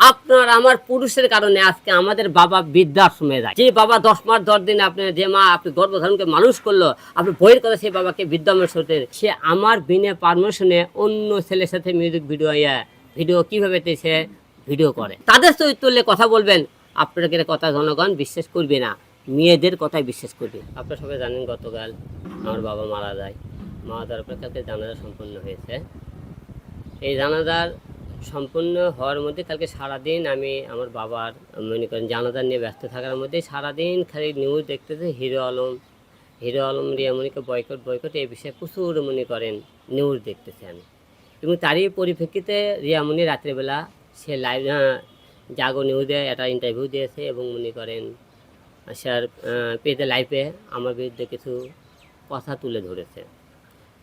আপনার আমার পুরুষের কারণে আজকে আমাদের বাবা বৃদ্ধাশ্রমে যায়। যে বাবা 10 মাস 10 দিন আপনি যে মা আপনি গর্ভধারণকে মানুষ করলো, আপনি বইয়ের কথা সেই বাবাকে বৃদ্ধাশ্রমে সে আমার বিনা পারমিশনে অন্য ছেলের সাথে মিউজিক ভিডিও কিভাবে সে ভিডিও করে। তাদের চরিত্র তুললে কথা বলবেন, আপনাদের কথা জনগণ বিশ্বাস করবে না, মেয়েদের কথাই বিশ্বাস করবে। আপনারা সবাই জানেন গতকাল আমার বাবা মারা যায়। মারা যাওয়ার পর কালকে জানাজা সম্পন্ন হয়েছে। এই জানাজার সম্পূর্ণ হওয়ার মধ্যে কালকে সারাদিন আমি আমার বাবার মনে করেন জানাজা নিয়ে ব্যস্ত থাকার মধ্যে সারাদিন খালি নিউজ দেখতেছে হিরো আলম রিয়ামণিকে বয়কট এই বিষয়ে প্রচুর মনে করেন নিউজ দেখতেছে আমি। এবং তারই পরিপ্রেক্ষিতে রিয়ামণি রাত্রেবেলা সে লাইভ জাগো নিউজে একটা ইন্টারভিউ দিয়েছে এবং মনে করেন স্যার পেজে লাইভে আমার বিরুদ্ধে কিছু কথা তুলে ধরেছে।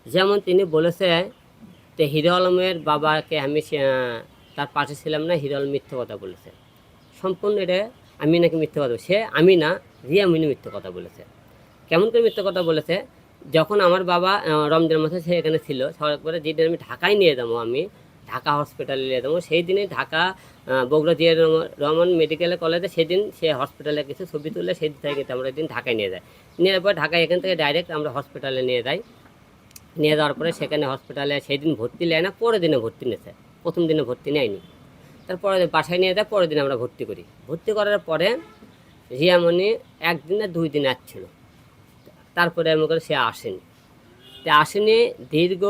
যেমন তিনি বলেছে যে হিরো আলমের বাবাকে আমি তার পাশে ছিলাম না, হিরো আলম মিথ্যে কথা বলেছে। সম্পূর্ণ এটা আমি নাকি মিথ্যে কথা বলছে, আমি না রিয়ামণি মিথ্যে কথা বলেছে। কেমন করে মিথ্যে কথা বলেছে? যখন আমার বাবা রমজান মাসে সে এখানে ছিল, সবার পরে যেদিন আমি ঢাকায় নিয়ে যাবো, আমি ঢাকা হসপিটালে নিয়ে যাবো, সেই দিনে ঢাকা বগুড়া জিয়া রহমান মেডিকেল কলেজে সেদিন সে হসপিটালে কিছু ছবি তুলে সেই থেকে আমরা একদিন ঢাকায় নিয়ে যাই। নিয়ে পর ঢাকায় এখান থেকে ডাইরেক্ট আমরা হসপিটালে নিয়ে যাই। নিয়ে যাওয়ার পরে সেখানে হসপিটালে সেই দিন ভর্তি নেয় না, পরের দিনে ভর্তি নিয়েছে। প্রথম দিনে ভর্তি নেয়নি, তারপরে বাসায় নিয়ে যায়, পরের দিন আমরা ভর্তি করি। ভর্তি করার পরে রিয়ামণি 1 দিন না 2 দিন আসছিল, তারপরে আমি করে সে আসেনি দীর্ঘ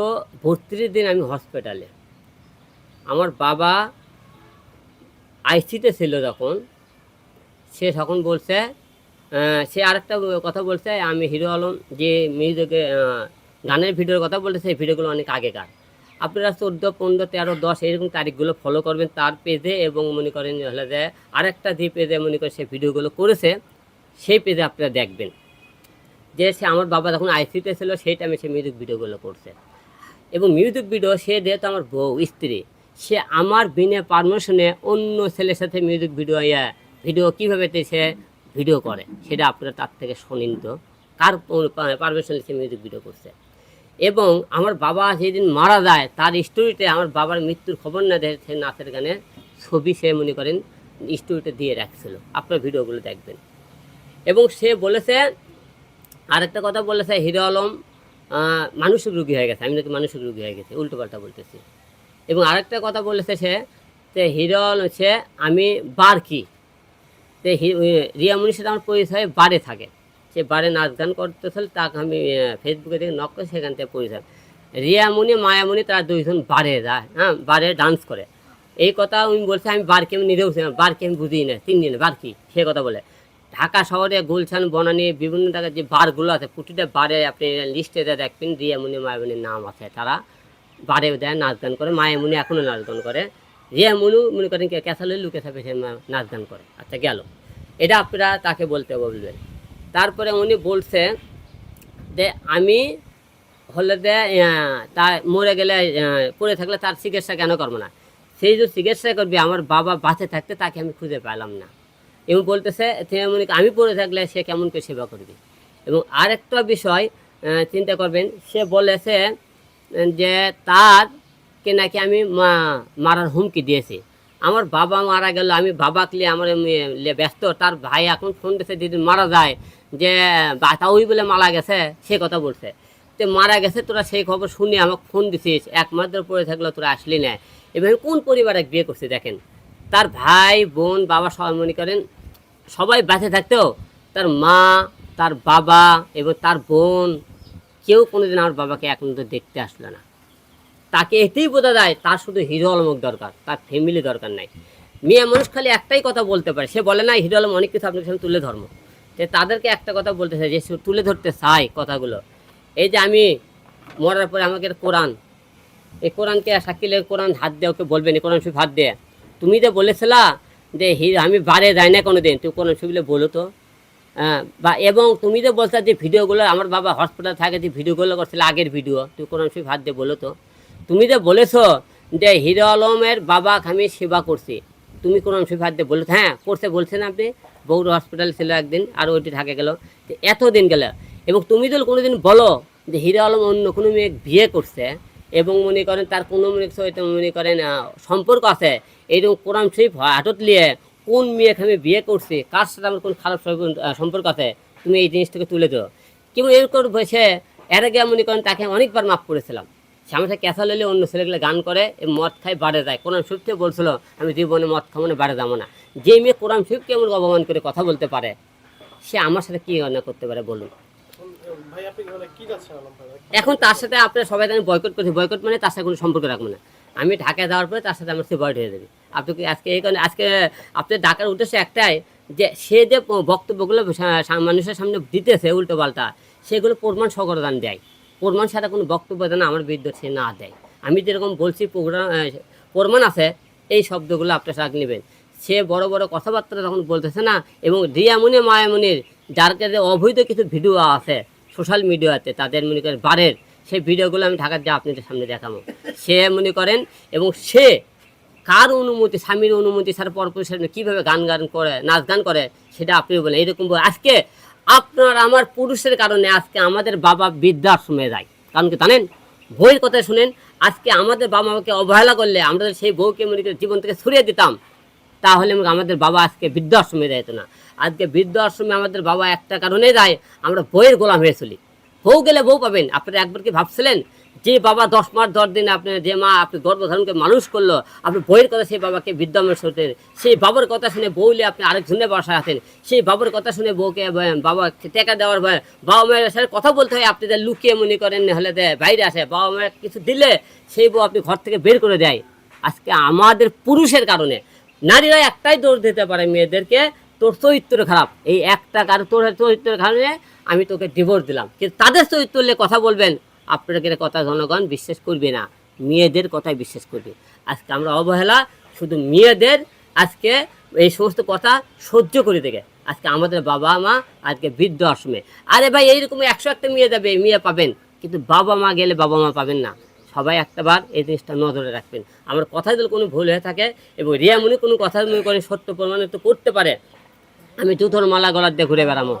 32 দিন আমি হসপিটালে। আমার বাবা আইসিতে ছিল যখন, সে তখন বলছে সে আরেকটা কথা বলছে, আমি হিরো আলম যে মিউজিকে গানের ভিডিওর কথা বলতেছে সেই ভিডিওগুলো অনেক আগেকার। আপনারা 14, 15, 13, 10 এরকম তারিখগুলো ফলো করবেন তার পেজে, এবং মনে করেন হলে যে আরেকটা যে পেজে মনে করেন সে ভিডিওগুলো করেছে সেই পেজে আপনারা দেখবেন যে সে আমার বাবা যখন আইসিতে ছিল সেই টাইমে সে মিউজিক ভিডিওগুলো করছে। এবং মিউজিক ভিডিও সে যেহেতু আমার বউ স্ত্রী, সে আমার বিনা পারমিশনে অন্য ছেলের সাথে মিউজিক ভিডিও কীভাবে সে ভিডিও করে সেটা আপনারা তার থেকে শুনিন তো, কার পারমিশনে সে মিউজিক ভিডিও করছে। এবং আমার বাবা যেদিন মারা যায় তার স্টোরিতে আমার বাবার মৃত্যুর খবর না দেয় সে নাচের গানের ছবি সে মনে করেন স্টোরিতে দিয়ে রাখছিল, আপনার ভিডিওগুলো দেখবেন। এবং সে বলেছে আরেকটা কথা বলেছে, হিরো আলম মানসিক রোগী হয়ে গেছে, আমি নাকি মানসিক রোগী হয়ে গেছি, উল্টোপাল্টা বলতেছি। এবং আরেকটা কথা বলেছে সে যে হিরো আলম সে আমি বার কি যে রিয়ামণির সাথে আমার পরিচয় বারে থাকে, সে বারে নাচ গান করতেছিল, তাকে আমি ফেসবুকে থেকে নক করে সেখান থেকে পরিচয়। রিয়ামণি মায়ামণি তারা 2 জন বারে যায়, বারে ডান্স করে। এই কথা উনি বলছে, আমি বারকে আমি নিজেও বারকে আমি বুঝি না, 3 দিনে বার কি সে কথা বলে। ঢাকা শহরে গুলশান বনানী বিভিন্ন জায়গায় যে বারগুলো আছে প্রতিটা বারে আপনি লিস্টে দেখবেন রিয়ামণি মায়ামণির নাম আছে, তারা বারে দেয় নাচ গান করে। মায়ামণি এখনও নাচ গান করে, রিয়ামণি মনে করেন ক্যাসালের লুকে থাকে সে নাচ গান করে। আচ্ছা গেল, এটা আপনারা তাকে বলবেন। তারপরে উনি বলছে যে আমি হলে যে তা মরে গেলে পড়ে থাকলে তার চিকিৎসা কেন করবো না, সেই যে চিকিৎসা করবে আমার বাবা বাঁচে থাকতে তাকে আমি খুঁজে পেলাম না। এবং বলতেছে আমি পড়ে থাকলে সে কেমন করে সেবা করবে। এবং আরেকটা বিষয় চিন্তা করবেন, সে বলেছে যে তারকে নাকি আমি মারার হুমকি দিয়েছি। আমার বাবা মারা গেল, আমি বাবাকে আমার ব্যস্ত, তার ভাই এখন ফোন দিয়েছে যেদিন মারা যায় যে ওই বলে মারা গেছে, সে কথা বলছে। তো মারা গেছে তোরা সেই খবর শুনে আমাকে ফোন দিছিস, 1 মাস ধরে পড়ে থাকলেও তোরা আসলি না। এভাবে কোন পরিবারে বিয়ে করছে দেখেন, তার ভাই বোন বাবা সবাই মনে করেন সবাই বেঁচে থাকতেও তার মা তার বাবা এবং তার বোন কেউ কোনোদিন আমার বাবাকে এখন তো দেখতে আসলো না। তাকে এতেই বোঝা যায় তার শুধু হিরো আলমক দরকার, তার ফ্যামিলি দরকার নাই। মেয়ে মানুষ খালি একটাই কথা বলতে পারে, সে বলে না হিরো আলম অনেক কিছু আপনার সামনে তুলে ধর্ম, যে তাদেরকে একটা কথা বলতে চাই যে তুলে ধরতে চাই কথাগুলো। এই যে আমি মরার পরে আমাকে কোরআন, এই কোরআনকে সাকিলের কোরআন হাত দিয়ে ওকে বলবেন এই কোরআন শরীফ হাত দিয়ে, তুমি যে বলেছিলা যে আমি বারে যাই না কোনো দিন, তুমি কোরআন শরীফ বলো তো। বা এবং তুমি যে বলছো যে ভিডিওগুলো আমার বাবা হসপিটাল থাকে যে ভিডিওগুলো করছিল আগের ভিডিও, তুমি কোরআন শরীফ হাত দিয়ে বলো তো। তুমি যে বলেছো যে হিরো আলমের বাবাকে আমি সেবা করছি, তুমি কোরআন শরীফ হাত দিয়ে বলো। হ্যাঁ করছে, বলছেন আপনি, বগুড়া হসপিটাল ছিল একদিন আর ওইটি থাকে গেল এতদিন গেল। এবং তুমি যদি কোনোদিন বলো যে হিরো আলম অন্য কোনো মেয়ে বিয়ে করছে, এবং মনে করেন তার কোনো মনে করেন সম্পর্ক আছে, এইরকম কোরআন শরীফ হাটত নিয়ে কোন মেয়েকে আমি বিয়ে করছি, কার সাথে আমার কোন খারাপ সম্পর্ক আছে, তুমি এই জিনিসটাকে তুলে দাও। কিন্তু এরকম বসে এর আগে মনে করেন তাকে অনেকবার মাফ করেছিলাম। সে আমার সাথে ক্যাসা লইলে অন্য ছেলেগুলো গান করে মদ খাই বাড়ে যায়, কোরআন শরীফ থেকে বলছিল আমি জীবনে মদ খাবো না, বাড়ে যাবো না। যে মেয়ে কোরআন শরীফকে এমন অপমান করে কথা বলতে পারে, সে আমার সাথে কী অন্যায় করতে পারে বলুন। এখন তার সাথে আপনার সবাই আমি বয়কট করছি, বয়কট মানে তার সাথে কোনো সম্পর্ক রাখবো না। আমি ঢাকায় যাওয়ার পরে তার সাথে আমার সেপারেট হয়ে যাবে। আপনি কি আজকে এই কারণে আজকে আপনার ডাকার উদ্দেশ্য একটাই, যে সে যে বক্তব্যগুলো মানুষের সামনে দিতেছে উল্টো পাল্টা, সেগুলো প্রমাণ সহকারে দেয়, প্রমাণ ছাড়া কোনো বক্তব্য যেন আমার বিরুদ্ধে সে না দেয়। আমি যেরকম বলছি প্রমাণ আছে, এই শব্দগুলো আপনার সাথে নেবেন। সে বড় বড় কথাবার্তা যখন বলতেছে না, এবং রিয়ামনি মায়ামনির যার কাছে অবৈধ কিছু ভিডিও আছে সোশ্যাল মিডিয়াতে, তাদের মনে করেন বারের সেই ভিডিওগুলো আমি ঢাকার যা আপনাদের সামনে দেখাবো। সে মনে করেন, এবং সে কার অনুমতি, স্বামীর অনুমতি ছাড়া পরপুরুষের সামনে কীভাবে গান করে, নাচ গান করে, সেটা আপনি বলেন। এইরকম আজকে আপনার আমার পুরুষের কারণে আজকে আমাদের বাবা বৃদ্ধাশ্রমে যায়। কারণ কি জানেন, বইয়ের কথা শুনেন, আজকে আমাদের বাবা মাকে অবহেলা করলে আমরা সেই বউকে মনে করে জীবন থেকে সরিয়ে দিতাম, তাহলে আমাদের বাবা আজকে বৃদ্ধাশ্রমে যেত না। আজকে বৃদ্ধাশ্রমে আমাদের বাবা একটা কারণে যায়, আমরা বইয়ের গোলাম হয়ে চলি। বউ গেলে বউ পাবেন। আপনারা একবার কি ভাবছিলেন যে বাবা 10 মাস 10 দিন আপনার যে মা আপনি গর্ভধারণকে মানুষ করলো, আপনি বইয়ের কথা সেই বাবাকে বৃদ্ধাশ্রমে সরতেন, সেই বাবার কথা শুনে বউলে আপনি আরেকজনের বাসায় আছেন, সেই বাবার কথা শুনে বউকে বাবা টেকা দেওয়ার ভয়, বাবা মায়ের সাথে কথা বলতে হয় আপনাদের লুকিয়ে মনে করেন, হলে বাইরে আসে, বাবা মায়ের কিছু দিলে সেই বউ আপনি ঘর থেকে বের করে দেয়। আজকে আমাদের পুরুষের কারণে নারীরা একটাই দোষ দিতে পারে মেয়েদেরকে, তোর চরিত্র খারাপ, এই একটা কারণ, তোর চরিত্রের কারণে আমি তোকে ডিভোর্স দিলাম। কিন্তু তাদের চরিত্র নিয়ে কথা বলবেন, আপনাদের কথা জনগণ বিশ্বাস করবে না, মেয়েদের কথাই বিশ্বাস করবে। আজকে আমরা অবহেলা শুধু মেয়েদের আজকে এই সমস্ত কথা সহ্য করে থেকে আজকে আমাদের বাবা মা আজকে বৃদ্ধ আশ্রমে। আরে ভাই, এইরকম 101টা মেয়ে যাবে, মেয়ে পাবেন, কিন্তু বাবা মা গেলে বাবা মা পাবেন না। সবাই একটাবার এই জিনিসটা নজরে রাখবেন। আমার কথায় যদি কোনো ভুল হয়ে থাকে, এবং রিয়ামনি কোনো কথা মনে করে সত্য প্রমাণিত করতে পারে, আমি জুতোর মালা গলার দিয়ে ঘুরে বেড়াবো।